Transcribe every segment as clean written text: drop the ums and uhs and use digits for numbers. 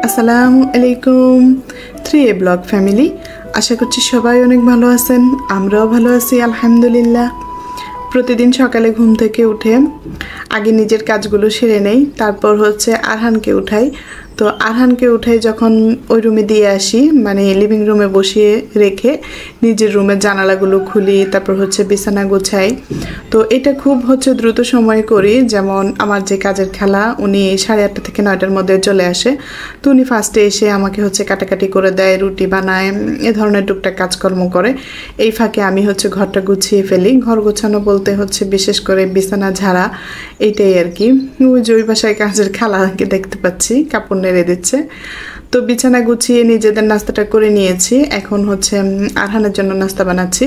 আসসালামু আলাইকুম 3A blog family. আশা করছি সবাই অনেক ভালো আছেন, আমরাও ভালো আছি আলহামদুলিল্লাহ। প্রতিদিন সকালে ঘুম থেকে উঠে আগে নিজের কাজগুলো সেরে নেই, তারপর আরহানকে উঠাই। তো আরহানকে উঠাই যখন ওই রুমে দিয়ে আসি, মানে লিভিং রুমে বসিয়ে রেখে নিজের রুমের জানালাগুলো খুলি, তারপর বিছানা গোছাই। তো এটা খুব দ্রুত সময় করি। যেমন আমার যে কাজের খালা, উনি 8:30 থেকে 9টার মধ্যে চলে আসে। তো উনি ফার্স্টে এসে আমাকে কাটাকাটি করে দেয়, রুটি বানায়, এ ধরনের টুকটাক কাজকর্ম করে। এই ফাঁকে আমি ঘরটা গুছিয়ে ফেলি। ঘর গোছানো বলতে বিশেষ করে বিছানা ঝাড়া, এইটাই আর কি। ওই যে ওই বাসায় কাজের খালাকে দেখতে পাচ্ছি কাপড় নেড়ে দিচ্ছে। তো বিছানা গুছিয়ে নিজেদের নাস্তাটা করে নিয়েছি। এখন আরহানের জন্য নাস্তা বানাচ্ছি,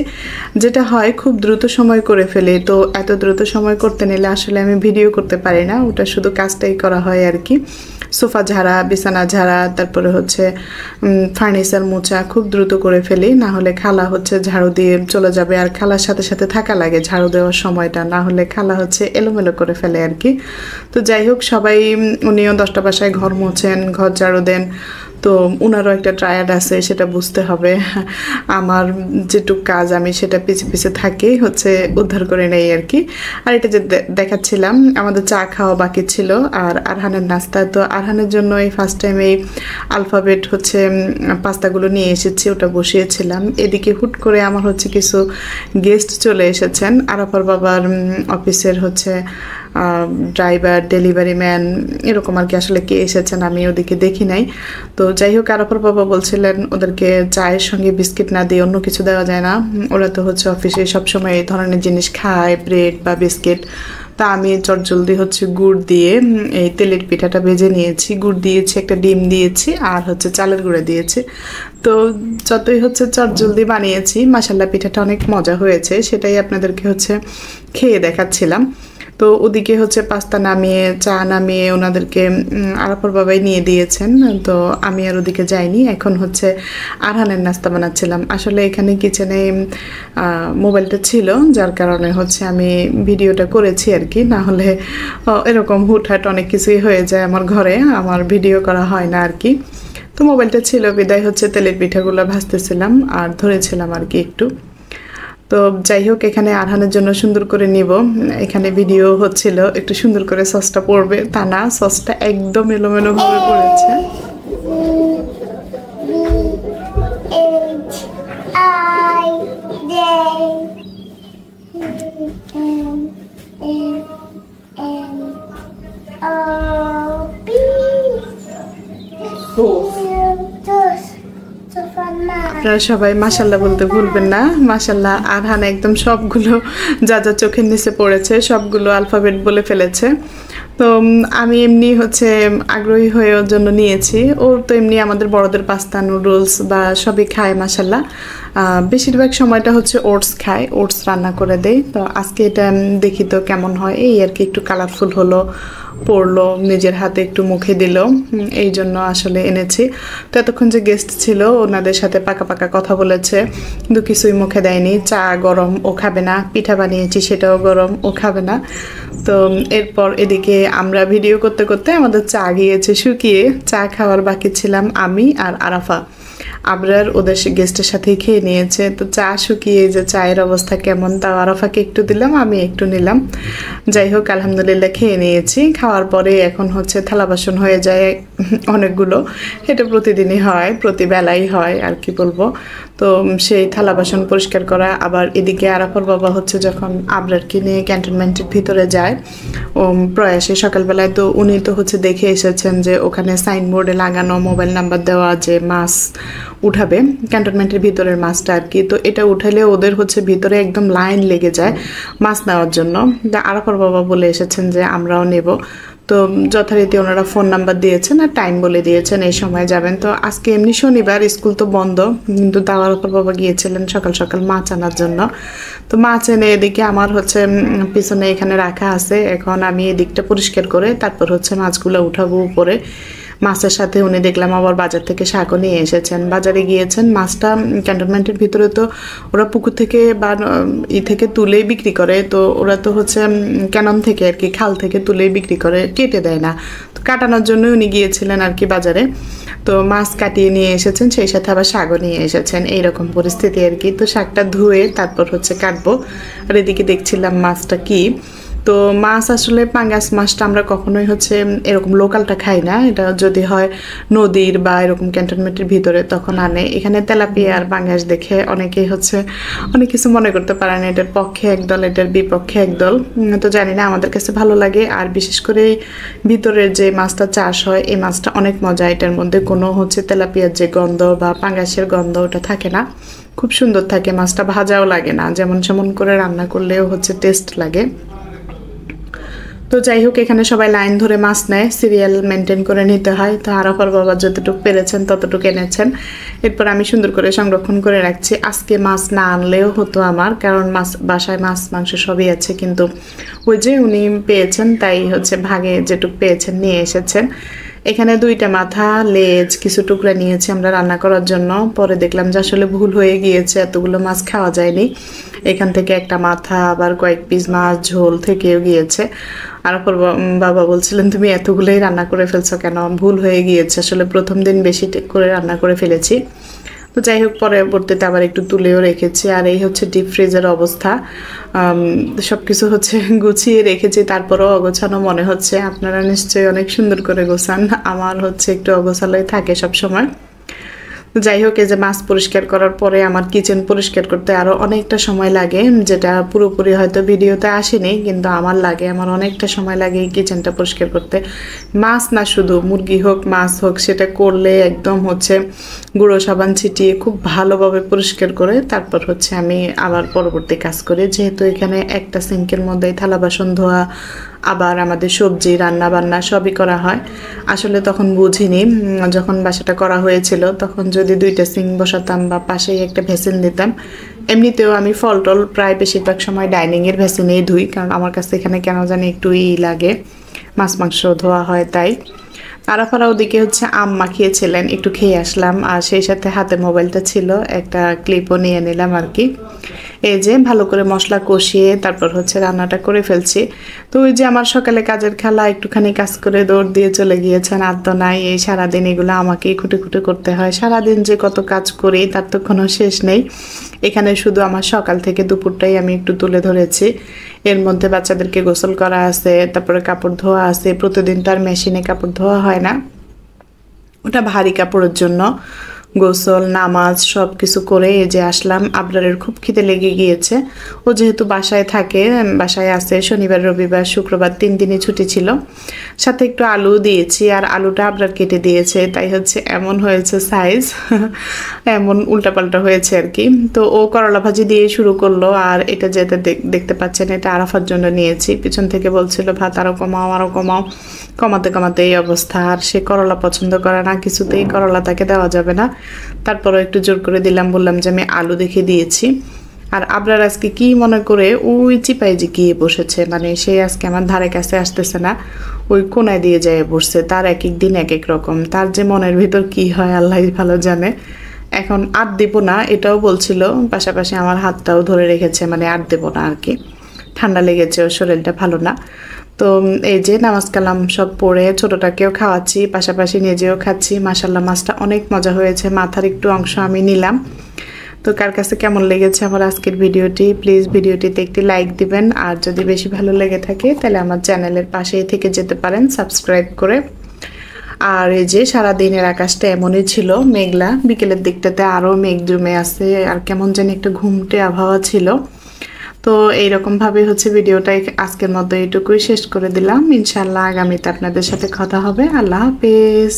যেটা হয় খুব দ্রুত সময় করে ফেলি। তো এত দ্রুত সময় করতে নিলে আসলে আমি ভিডিও করতে পারি না, ওটা শুধু কাজটাই করা হয় আর কি। সোফা ঝাড়া, বিছানা ঝাড়া, তারপরে ফার্নিচার মোছা খুব দ্রুত করে ফেলি। না হলে খালা ঝাড়ু দিয়ে চলে যাবে, আর খালার সাথে সাথে থাকা লাগে ঝাড়ু দেওয়ার সময়টা, না হলে খালা এলোমেলো করে ফেলে আর কি। তো যাই হোক, সবাই উনিও 10টা বাসায় ঘর মোছেন, ঘর ঝাড়ু দেন। তো ওনারও একটা টায়ার্ড আছে, সেটা বুঝতে হবে। আমার যেটুক কাজ আমি সেটা পিছে পিছে থাকি, উদ্ধার করে নেই আর কি। আর এটা যে দেখাচ্ছিলাম, আমাদের চা খাওয়া বাকি ছিল আর আরহানের নাস্তা। তো আরহানের জন্য এই ফার্স্ট টাইম এই আলফাবেট পাস্তাগুলো নিয়ে এসেছি, ওটা বসিয়েছিলাম। এদিকে হুট করে আমার কিছু গেস্ট চলে এসেছেন। আরাফার বাবার অফিসের ড্রাইভার, ডেলিভারি ম্যান, এরকম আর কি। আসলে কে এসেছেন আমি ওদিকে দেখি নাই। তো যাই হোক, আরাফার বাবা বলছিলেন ওদেরকে চায়ের সঙ্গে বিস্কিট না দিয়ে অন্য কিছু দেওয়া যায় না। ওরা তো অফিসে সবসময় এই ধরনের জিনিস খায়, ব্রেড বা বিস্কিট। তা আমি চটজলদি গুড় দিয়ে এই তেলের পিঠাটা ভেজে নিয়েছি, গুড় দিয়েছি, একটা ডিম দিয়েছি, আর চালের গুঁড়া দিয়েছি। তো যতই চটজলদি বানিয়েছি, মাশাআল্লাহ পিঠাটা অনেক মজা হয়েছে, সেটাই আপনাদেরকে খেয়ে দেখাচ্ছিলাম। তো ওদিকে পাস্তা নামিয়ে, চা নামিয়ে ওনাদেরকে আরাফার বাবাই নিয়ে দিয়েছেন। তো আমি আর ওদিকে যাইনি। এখন আরহানের নাস্তা বানাচ্ছিলাম। আসলে এখানে কিচেনে মোবাইলটা ছিল, যার কারণে আমি ভিডিওটা করেছি আর কি। না হলে এরকম হুটহাট অনেক কিছুই হয়ে যায় আমার ঘরে, আমার ভিডিও করা হয় না আর কি। তো মোবাইলটা ছিল বিদায় তেলের পিঠাগুলো ভাজতেছিলাম আর ধরেছিলাম আর কি একটু। তো যাই হোক, এখানে আরহানের জন্য সুন্দর করে নিব। এখানে ভিডিও হচ্ছিল একটু সুন্দর করে সসটা পড়বে, তা না, সসটা একদম এলোমেলো ভাবে পড়েছে। আপনারা সবাই মাশাআল্লাহ বলতে ভুলবেন না। মাশাআল্লাহ, আরহান একদম সবগুলো যা যা চোখের নিচে পড়েছে সবগুলো আলফাবেট বলে ফেলেছে। তো আমি এমনি আগ্রহী হয়ে ওর জন্য নিয়েছি। ওর তো এমনি আমাদের বড়দের পাস্তা, নুডলস বা সবই খায় মাশাআল্লাহ। বেশিরভাগ সময়টা ওটস খায়, ওটস রান্না করে দেয়। তো আজকে এটা দেখি তো কেমন হয়, এই আর কি। একটু কালারফুল হলো, পড়লো, নিজের হাতে একটু মুখে দিল, এই জন্য আসলে এনেছি। তো এতক্ষণ যে গেস্ট ছিল ওনাদের সাথে পাকা পাকা কথা বলেছে, কিন্তু কিছুই মুখে দেয়নি। চা গরম, ও খাবে না। পিঠা বানিয়েছি, সেটাও গরম, ও খাবে না। তো এরপর এদিকে আমরা ভিডিও করতে করতে আমাদের চা গিয়েছে শুকিয়ে। চা খাওয়ার বাকি ছিলাম আমি আর আরাফা। আবরার ওদের গেস্টের সাথেই খেয়ে নিয়েছে। তো চা শুকিয়ে যে চায়ের অবস্থা কেমন, তাও আরাফাকে একটু দিলাম, আমি একটু নিলাম। যাই হোক, আলহামদুলিল্লাহ খেয়ে নিয়েছি। খাওয়ার পরে এখন থালা বাসন হয়ে যায় অনেকগুলো। এটা প্রতিদিনই হয়, প্রতি বেলাই হয় আর কি বলবো। তো সেই থালা বাসন পরিষ্কার করা। আবার এদিকে আরাফার বাবা যখন আবরারকে নিয়ে ক্যান্টনমেন্টের ভিতরে যায় প্রয়াসে সকালবেলায়, তো উনি তো দেখে এসেছেন যে ওখানে সাইনবোর্ডে লাগানো মোবাইল নাম্বার দেওয়া যে মাছ উঠাবে, ক্যান্টনমেন্টের ভিতরের মাছটা আর কি। তো এটা উঠালে ওদের ভিতরে একদম লাইন লেগে যায় মাছ নেওয়ার জন্য। আরাফার বাবা বলে এসেছেন যে আমরাও নেব। তো যথারীতি ওনারা ফোন নাম্বার দিয়েছেন আর টাইম বলে দিয়েছেন, এই সময় যাবেন। তো আজকে এমনি শনিবার, স্কুল তো বন্ধ, কিন্তু তাও আরাফার বাবা গিয়েছিলেন সকাল সকাল মাছ আনার জন্য। তো মাছ এনে এদিকে আমার পিছনে এখানে রাখা আছে। এখন আমি এদিকটা পরিষ্কার করে তারপর মাছগুলো উঠাবো উপরে। মাছের সাথে উনি দেখলাম আবার বাজার থেকে শাকও নিয়ে এসেছেন। বাজারে গিয়েছেন, মাছটা ক্যান্টনমেন্টের ভিতরে তো ওরা পুকুর থেকে বা থেকে তুলেই বিক্রি করে। তো ওরা তো ক্যানন থেকে আর কি, খাল থেকে তুলেই বিক্রি করে, কেটে দেয় না। তো কাটানোর জন্য উনি গিয়েছিলেন আর কি বাজারে। তো মাছ কাটিয়ে নিয়ে এসেছেন, সেই সাথে আবার শাকও নিয়ে এসেছেন, এইরকম পরিস্থিতি আর কি। তো শাকটা ধুয়ে তারপর হচ্ছে কাটবো। আর এদিকে দেখছিলাম মাছটা কি। তো মাছ আসলে পাঙ্গাস মাছটা আমরা কখনোই হচ্ছে এরকম লোকালটা খাই না, এটা যদি হয় নদীর বা এরকম ক্যান্টনমেন্টের ভিতরে তখন আনে। এখানে তেলাপিয়া আর পাঙ্গাস দেখে অনেকেই হচ্ছে অনেক কিছু মনে করতে পারেন, এটার পক্ষে একদল এটার বিপক্ষে একদল। তো জানি না, আমাদের কাছে ভালো লাগে। আর বিশেষ করে ভিতরের যে মাছটা চাষ হয় এই মাছটা অনেক মজা, এটার মধ্যে কোনো হচ্ছে তেলাপিয়ার যে গন্ধ বা পাঙ্গাসের গন্ধ ওটা থাকে না, খুব সুন্দর থাকে। মাছটা ভাজাও লাগে না, যেমন যেমন করে রান্না করলেও হচ্ছে টেস্ট লাগে। তো যাই হোক, এখানে সবাই লাইন ধরে মাছ নেয়, সিরিয়াল মেনটেন করে নিতে হয়। তো আরাফার বাবা যতটুকু পেরেছেন ততটুকু এনেছেন, এরপর আমি সুন্দর করে সংরক্ষণ করে রাখছি। আজকে মাছ না আনলেও হতো আমার, কারণ মাছ বাসায় মাছ মাংস সবই আছে, কিন্তু ওই যে উনি পেয়েছেন তাই হচ্ছে ভাগে যেটুকু পেয়েছেন নিয়ে এসেছেন। এখানে 2টা মাথা, লেজ, কিছু টুকরা নিয়েছি আমরা রান্না করার জন্য। পরে দেখলাম যে আসলে ভুল হয়ে গিয়েছে, এতগুলো মাছ খাওয়া যায়নি। এখান থেকে একটা মাথা, আবার কয়েক পিস মাছ ঝোল থেকেও গিয়েছে। আর বাবা বলছিলেন তুমি এতগুলোই রান্না করে ফেলছো কেন, ভুল হয়ে গিয়েছে, আসলে প্রথম দিন বেশি করে রান্না করে ফেলেছি। তো যাই হোক, পরবর্তীতে আবার একটু তুলেও রেখেছি। আর এই হচ্ছে ডিপ ফ্রিজের অবস্থা, সব কিছু হচ্ছে গুছিয়ে রেখেছি, তারপরেও অগোছানো মনে হচ্ছে। আপনারা নিশ্চয়ই অনেক সুন্দর করে গোছান, আমার হচ্ছে একটু অগোছালোই থাকে সব সময়। যাই হোক, এই যে মাছ পরিষ্কার করার পরে আমার কিচেন পরিষ্কার করতে আরও অনেকটা সময় লাগে, যেটা পুরোপুরি হয়তো ভিডিওতে আসেনি, কিন্তু আমার লাগে, আমার অনেকটা সময় লাগে এই কিচেনটা পরিষ্কার করতে। মাছ না, শুধু মুরগি হোক মাছ হোক, সেটা করলে একদম হচ্ছে গুঁড়ো সাবান ছিটিয়ে খুব ভালোভাবে পরিষ্কার করে তারপর হচ্ছে আমি আবার পরবর্তী কাজ করি। যেহেতু এখানে একটা সিঙ্কের মধ্যেই থালা বাসন ধোয়া, আবার আমাদের সবজি রান্না বান্না সবই করা হয়। আসলে তখন বুঝিনি, যখন বাসাটা করা হয়েছিল তখন যদি 2টা সিঙ্ক বসাতাম বা পাশেই একটা ভেসিন দিতাম। এমনিতেও আমি ফল টল প্রায় বেশিরভাগ সময় ডাইনিংয়ের ভেসিনেই ধুই, কারণ আমার কাছে এখানে কেন জানি একটু লাগে, মাছ মাংস ধোয়া হয় তাই। আরাফারা ওদিকে হচ্ছে আম মাখিয়েছিলেন, একটু খেয়ে আসলাম, আর সেই সাথে হাতে মোবাইলটা ছিল, একটা ক্লিপও নিয়ে নিলাম আর কি। এই যে ভালো করে মশলা কষিয়ে তারপর হচ্ছে রান্নাটা করে ফেলছি। তো ওই যে আমার সকালে কাজের খেলা, একটুখানি কাজ করে দৌড় দিয়ে চলে গিয়েছেন, আর তো নাই। এই সারাদিন এগুলো আমাকেই খুঁটে খুঁটে করতে হয়। সারাদিন যে কত কাজ করি তার তো কোনো শেষ নেই। এখানে শুধু আমার সকাল থেকে দুপুরটাই আমি একটু তুলে ধরেছি। এর মধ্যে বাচ্চাদেরকে গোসল করা আছে, তারপরে কাপড় ধোয়া আছে। প্রতিদিন তো আর মেশিনে কাপড় ধোয়া হয় না, ওটা ভারী কাপড়ের জন্য। গোসল নামাজ সব কিছু করে এই যে আসলাম। আবরারের খুব খিদে লেগে গিয়েছে, ও যেহেতু বাসায় থাকে, বাসায় আছে শনিবার রবিবার শুক্রবার 3 দিনই ছুটি ছিল। সাথে একটু আলু দিয়েছি, আর আলুটা আবরার কেটে দিয়েছে, তাই হচ্ছে এমন হয়েছে সাইজ, এমন উল্টাপাল্টা হয়েছে আর কি। তো ও করলা ভাজি দিয়ে শুরু করলো, আর এটা যেটা দেখতে পাচ্ছেন এটা আরাফার জন্য নিয়েছি। পিছন থেকে বলছিল ভাত আরও কমাও আরও কমাও, কমাতে কমাতে এই অবস্থা। আর সে করলা পছন্দ করে না, কিছুতেই করলা তাকে দেওয়া যাবে না। তারপরও একটু জোর করে দিলাম, বললাম যে আমি আলু দেখে দিয়েছি। আর আবরার আজকে কি মনে করে ওই চিপাই যে গিয়ে বসেছে, মানে সে আজকে আমার ধারে কাছে আসতেছে না, ওই কোনায় দিয়ে যায় বসছে। তার এক এক দিন এক এক রকম, তার যে মনের ভিতর কি হয় আল্লাহ ভালো জানে। এখন আর দেব না এটাও বলছিল, পাশাপাশি আমার হাতটাও ধরে রেখেছে, মানে আর দেব না আর কি, ঠান্ডা লেগেছে, ওর শরীরটা ভালো না। তো এই যে নামাজ কালাম সব পড়ে ছোটোটাকেও খাওয়াচ্ছি, পাশাপাশি নিজেও খাচ্ছি। মাশাল্লাহ মাছটা অনেক মজা হয়েছে, মাথার একটু অংশ আমি নিলাম। তো কার কাছে কেমন লেগেছে আমার আজকের ভিডিওটি, প্লিজ ভিডিওটিতে একটি লাইক দিবেন। আর যদি বেশি ভালো লেগে থাকে তাহলে আমার চ্যানেলের পাশেই থেকে যেতে পারেন সাবস্ক্রাইব করে। আর এই যে সারাদিনের আকাশটা এমনই ছিল, মেঘলা, বিকেলের দিকটাতে আরও মেঘ জমে আছে, আর কেমন যেন একটা ঘুমটে আবহাওয়া ছিল। তো এইরকমভাবে হচ্ছে ভিডিওটা আজকের মতো এইটুকুই শেষ করে দিলাম। ইনশাআল্লাহ আগামীতে আপনাদের সাথে কথা হবে। আল্লাহ হাফেজ।